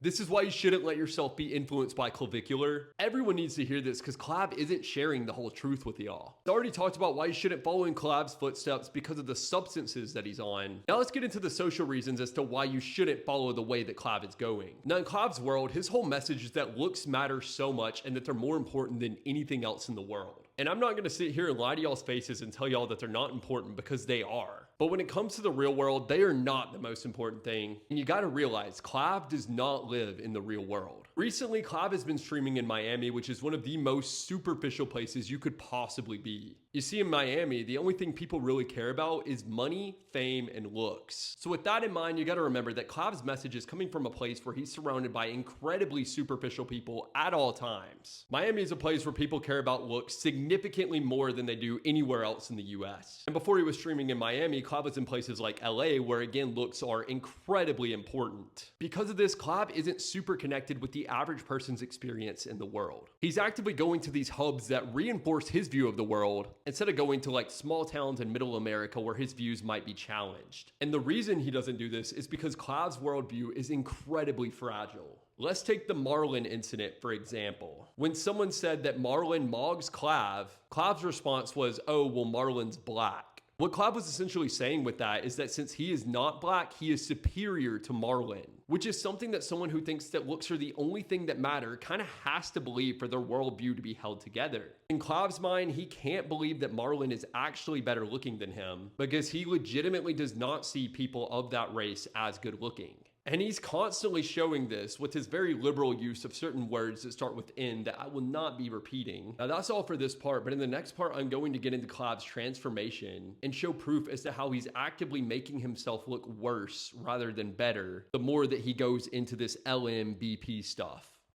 This is why you shouldn't let yourself be influenced by Clavicular. Everyone needs to hear this because Clav isn't sharing the whole truth with y'all. I already talked about why you shouldn't follow in Clav's footsteps because of the substances that he's on. Now let's get into the social reasons as to why you shouldn't follow the way that Clav is going. Now in Clav's world, his whole message is that looks matter so much and that they're more important than anything else in the world. And I'm not gonna sit here and lie to y'all's faces and tell y'all that they're not important because they are. But when it comes to the real world, they are not the most important thing. And you gotta realize, Clav does not live in the real world. Recently, Clav has been streaming in Miami, which is one of the most superficial places you could possibly be. You see, in Miami, the only thing people really care about is money, fame, and looks. So with that in mind, you gotta remember that Clav's message is coming from a place where he's surrounded by incredibly superficial people at all times. Miami is a place where people care about looks significantly more than they do anywhere else in the US. And before he was streaming in Miami, Clav was in places like LA, where again, looks are incredibly important. Because of this, Clav isn't super connected with the average person's experience in the world. He's actively going to these hubs that reinforce his view of the world instead of going to like small towns in middle America where his views might be challenged. And the reason he doesn't do this is because Clav's worldview is incredibly fragile. Let's take the Marlon incident, for example. When someone said that Marlon mogs Clav, Clav's response was, oh, well, Marlon's black. What Clav was essentially saying with that is that since he is not black, he is superior to Marlon, which is something that someone who thinks that looks are the only thing that matter kind of has to believe for their worldview to be held together. In Clav's mind, he can't believe that Marlon is actually better looking than him because he legitimately does not see people of that race as good looking. And he's constantly showing this with his very liberal use of certain words that start with N that I will not be repeating. Now that's all for this part, but in the next part, I'm going to get into Clav's transformation and show proof as to how he's actively making himself look worse rather than better the more that he goes into this LMBP stuff.